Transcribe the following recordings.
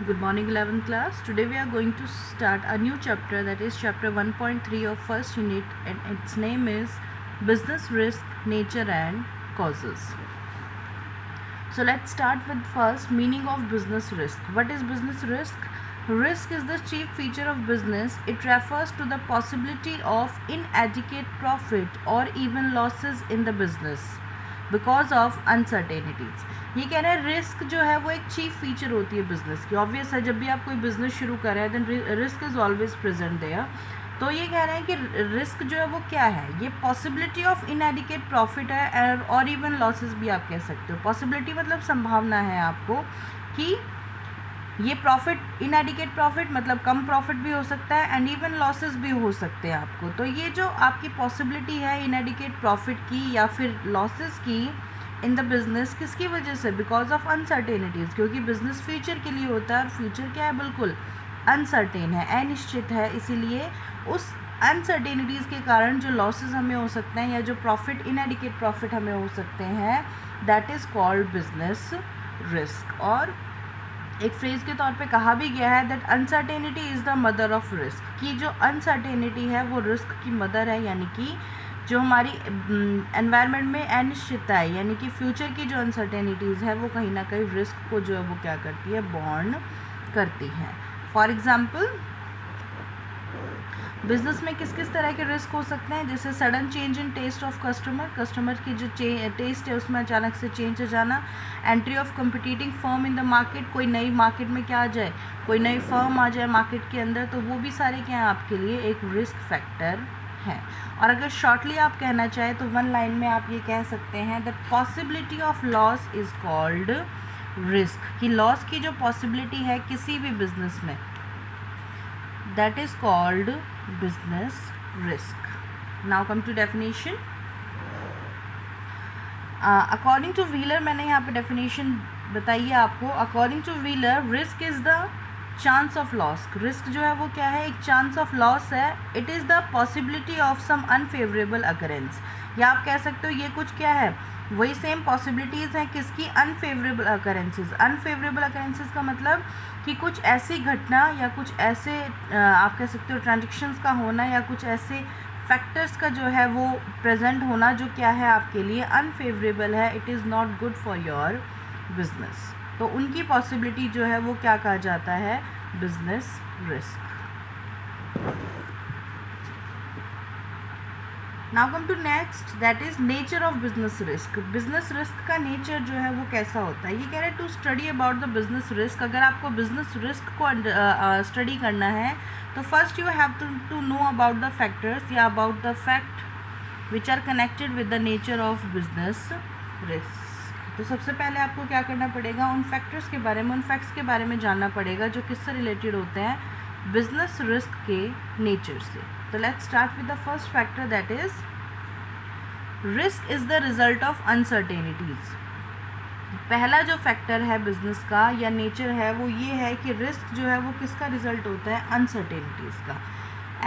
Good morning 11th class. Today we are going to start a new chapter, that is chapter 1.3 of first unit, and its name is Business Risk, Nature and Causes. So let's start with first meaning of business risk. What is business risk? Risk is the chief feature of business. It refers to the possibility of inadequate profit or even losses in the business because of uncertainties. ये कह रहे हैं risk जो है वो एक chief feature होती है बिजनेस की. ऑब्वियस है, जब भी आप कोई बिजनेस शुरू कर रहे हैं then risk is always present there. तो ये कह रहे हैं कि रिस्क जो है वो क्या है, ये पॉसिबिलिटी ऑफ इनएडिकेट प्रॉफिट है और इवन लॉसेस भी आप कह सकते हो. पॉसिबिलिटी मतलब संभावना है आपको कि ये प्रॉफिट इनएडिकेट प्रॉफिट मतलब कम प्रॉफिट भी हो सकता है एंड इवन लॉसेस भी हो सकते हैं आपको. तो ये जो आपकी पॉसिबिलिटी है इनएडिकेट प्रॉफिट की या फिर लॉसेस की इन द बिजनेस, किसकी वजह से? Because of uncertainties. क्योंकि बिजनेस फ्यूचर के लिए होता है और फ्यूचर क्या है, बिल्कुल अनसर्टेन है, अनिश्चित है. इसीलिए उस अनसर्टेनिटीज़ के कारण जो लॉसेस हमें हो सकते हैं या जो प्रॉफिट इनएडिकेट प्रॉफिट हमें हो सकते हैं, that is called business risk. और एक फ्रेज के तौर पे कहा भी गया है that uncertainty is the mother of risk. कि जो अनसर्टेनिटी है वो रिस्क की मदर है, यानी कि जो हमारी एनवायरनमेंट में अनिश्चितता है, यानी कि फ्यूचर की जो अनसर्टेनिटीज़ है वो कहीं ना कहीं रिस्क को जो है वो क्या करती है, बॉर्न करती है. फॉर एग्ज़ाम्पल बिजनेस में किस किस तरह के रिस्क हो सकते हैं, जैसे sudden change in taste of customer की जो टेस्ट है उसमें अचानक से चेंज हो जाना. Entry of competing firm in the market, कोई नई मार्केट में क्या आ जाए, कोई नई फर्म आ जाए मार्केट के अंदर, तो वो भी सारे क्या हैं आपके लिए एक रिस्क फैक्टर है. और अगर शॉर्टली आप कहना चाहें तो वन लाइन में आप ये कह सकते हैं that possibility of loss is called risk. कि लॉस की जो पॉसिबिलिटी है किसी भी बिजनेस में, that is called business risk. Now come to definition. According to Wheeler, मैंने यहाँ पे definition बताई है आपको. According to Wheeler, risk is the chance of loss. risk जो है वो क्या है, एक chance of loss है. It is the possibility of some unfavorable occurrence. या आप कह सकते हो ये कुछ क्या है, वही सेम पॉसिबिलिटीज़ हैं किसकी, अनफेवरेबल अकरेंसेस. अनफेवरेबल अकरेंसेस का मतलब कि कुछ ऐसी घटना या कुछ ऐसे आप कह सकते हो ट्रांजेक्शन्स का होना या कुछ ऐसे फैक्टर्स का जो है वो प्रेजेंट होना जो क्या है आपके लिए अनफेवरेबल है. It is not good for your business. तो उनकी पॉसिबिलिटी जो है वो क्या कहा जाता है, business risk. Now come to next, that is nature of business risk. Business risk का नेचर जो है वो कैसा होता है, ये कह रहे हैं to study about the business risk. अगर आपको बिजनेस रिस्क को स्टडी करना है तो first you have to know about the factors या about the fact which are connected with the nature of business risk. तो सबसे पहले आपको क्या करना पड़ेगा, उन फैक्टर्स के बारे में, उन फैक्ट्स के बारे में जानना पड़ेगा जो किससे रिलेटेड होते हैं, बिजनेस रिस्क के नेचर से. तो let's start with the first factor, that is risk is the result of uncertainties. पहला जो फैक्टर है बिजनेस का या नेचर है वो ये है कि रिस्क जो है वो किसका रिजल्ट होता है, अनसर्टेनिटीज़ का.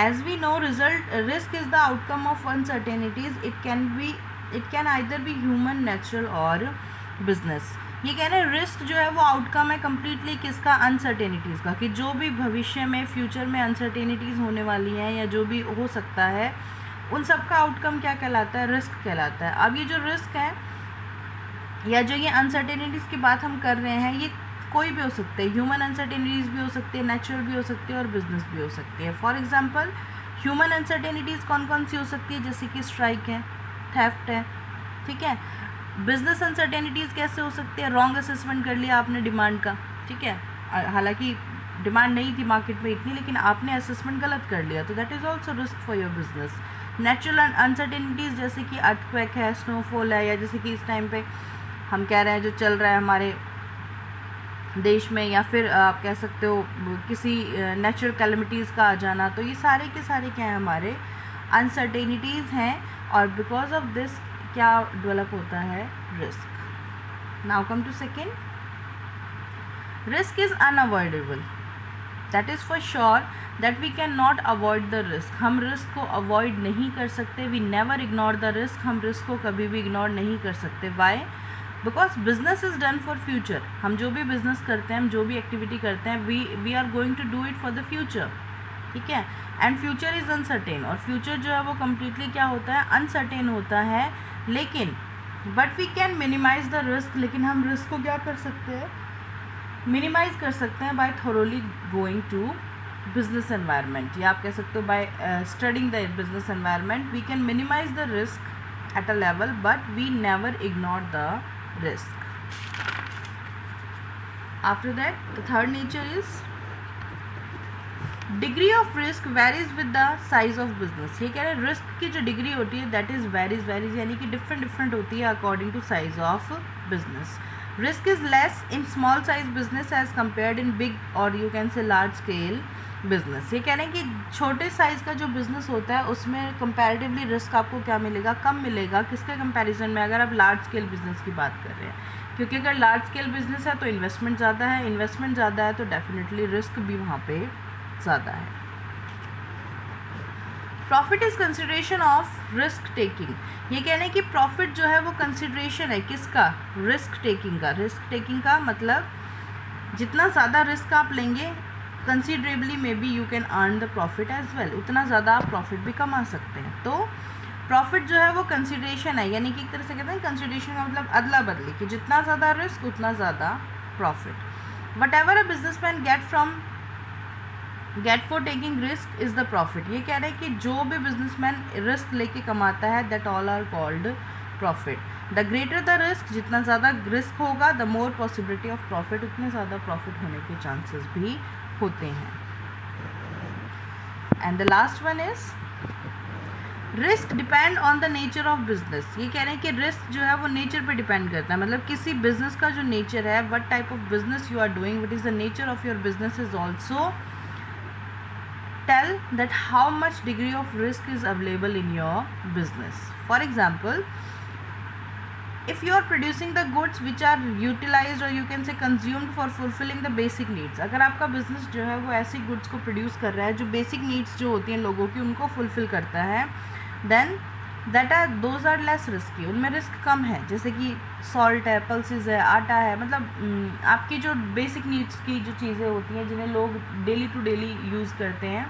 As we know risk is the outcome of uncertainties. It can either be human, natural और बिजनेस. ये कह रहे हैं रिस्क जो है वो आउटकम है कम्प्लीटली किसका, अनसर्टेनिटीज़ का. कि जो भी भविष्य में फ्यूचर में अनसर्टेनिटीज़ होने वाली हैं या जो भी हो सकता है उन सब का आउटकम क्या कहलाता है, रिस्क कहलाता है. अब ये जो रिस्क है या जो ये अनसर्टेनिटीज़ की बात हम कर रहे हैं ये कोई भी हो सकते हैं. ह्यूमन अनसर्टेनिटीज़ भी हो सकती है, नेचुरल भी हो सकती है और बिजनेस भी हो सकती है. फॉर एग्जांपल ह्यूमन अनसर्टेनिटीज़ कौन कौन सी हो सकती है, जैसे कि स्ट्राइक है, थेफ्ट है, ठीक है. बिजनेस अनसर्टेनिटीज़ कैसे हो सकती है, रॉन्ग असेसमेंट कर लिया आपने डिमांड का, ठीक है, हालांकि डिमांड नहीं थी मार्केट में इतनी लेकिन आपने असेसमेंट गलत कर लिया, तो that is also risk for your business. Natural uncertainties जैसे कि अर्थक्वेक है, स्नोफॉल है, या जैसे कि इस टाइम पे हम कह रहे हैं जो चल रहा है हमारे देश में, या फिर आप कह सकते हो किसी नेचुरल कैलमिटीज़ का आ जाना. तो ये सारे के सारे क्या हैं, हमारे अनसर्टेनिटीज़ हैं और बिकॉज ऑफ दिस क्या डेवलप होता है, risk. Now come to second, risk is unavoidable. That is for sure that we can not avoid the risk. हम रिस्क को अवॉइड नहीं कर सकते. We never ignore the risk. हम रिस्क को कभी भी इग्नोर नहीं कर सकते. Why? Because business is done for future. हम जो भी बिजनेस करते हैं, हम जो भी एक्टिविटी करते हैं, we are going to do it for the future. ठीक है. एंड फ्यूचर इज़ अनसर्टेन, और फ्यूचर जो है वो कम्प्लीटली क्या होता है, अनसर्टेन होता है. लेकिन but we can minimize the risk, लेकिन हम रिस्क को क्या कर सकते हैं, मिनिमाइज कर सकते हैं by thoroughly going to business environment, या आप कह सकते हो by studying the business environment we can minimize the risk at a level, but we never ignore the risk. After that, the third nature is degree of risk varies with the size of business. ये कह रहे हैं risk की जो degree होती है that is varies यानी कि डिफरेंट होती है according to size of business. Risk is less in small size business as compared in big or you can say large scale business. ये कह रहे हैं कि छोटे साइज़ का जो बिज़नेस होता है उसमें कंपैरेटिवली रिस्क आपको क्या मिलेगा, कम मिलेगा. किसके कंपैरिजन में, अगर आप लार्ज स्केल बिज़नेस की बात कर रहे हैं. क्योंकि अगर लार्ज स्केल बिज़नेस है तो इन्वेस्टमेंट ज़्यादा है, इन्वेस्टमेंट ज़्यादा है तो डेफिनेटली रिस्क भी वहाँ पे ज़्यादा है. Profit is consideration of risk taking. ये कह रहे हैं कि प्रॉफिट जो है वो कंसिडरेशन है किसका, रिस्क टेकिंग का. रिस्क टेकिंग का मतलब जितना ज़्यादा रिस्क आप लेंगे considerably may be you can earn the profit as well, उतना ज़्यादा आप प्रॉफिट भी कमा सकते हैं. तो प्रॉफिट जो है वो कंसिडरेशन है, यानी कि एक तरह से कहते हैं कंसिडरेशन का मतलब अदला बदली, कि जितना ज़्यादा रिस्क उतना ज़्यादा profit. What ever a businessman get for taking risk is the profit. ये कह रहे हैं कि जो भी बिजनेसमैन रिस्क लेके कमाता है that all are called profit. The greater the risk, जितना ज़्यादा रिस्क होगा the more possibility of profit, उतने ज़्यादा प्रॉफिट होने के चांसेस भी होते हैं. And the last one is risk depend on the nature of business. ये कह रहे हैं कि रिस्क जो है वो नेचर पे डिपेंड करता है, मतलब किसी बिजनेस का जो नेचर है, what type of business you are doing, what is the nature of your business is also tell that how much degree of risk is available in your business. For example, if you are producing the goods which are utilized or you can say consumed for fulfilling the basic needs, अगर आपका business जो है वो ऐसी goods को produce कर रहा है जो बेसिक नीड्स जो होती हैं लोगों की उनको फुलफिल करता है, then those are less risky, उनमें रिस्क कम है. जैसे कि सॉल्ट है, पल्सेस है, आटा है, मतलब आपकी जो बेसिक नीड्स की जो चीज़ें होती हैं जिन्हें लोग डेली टू डेली यूज़ करते हैं.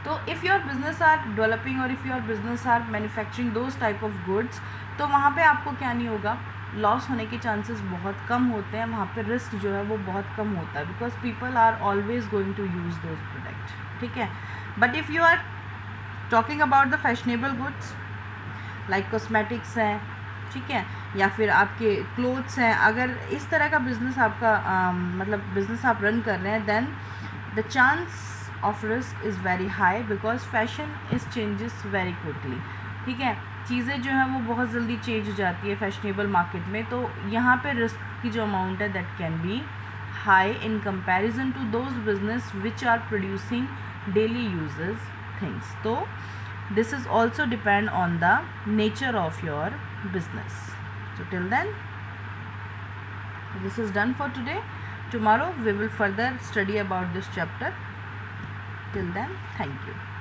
तो if your business are developing और if your business are manufacturing those type of goods, तो वहाँ पे आपको क्या नहीं होगा, लॉस होने के चांसेस बहुत कम होते हैं. वहाँ पे रिस्क जो है वो बहुत कम होता है, because people are always going to use those product. ठीक है. But if you are talking about the fashionable goods like cosmetics हैं, ठीक है, या फिर आपके क्लोथ्स हैं, अगर इस तरह का बिजनेस आपका मतलब बिजनेस आप रन कर रहे हैं, then the chance of risk is very high because fashion is changes very quickly. ठीक है. चीज़ें जो हैं वो बहुत जल्दी चेंज हो जाती है फैशनेबल मार्केट में, तो यहाँ पे रिस्क की जो अमाउंट है that can be high in comparison to those business which are producing daily uses things. तो this is also depend on the nature of your business. So till then, this is done for today. Tomorrow we will further study about this chapter. Till then, thank you.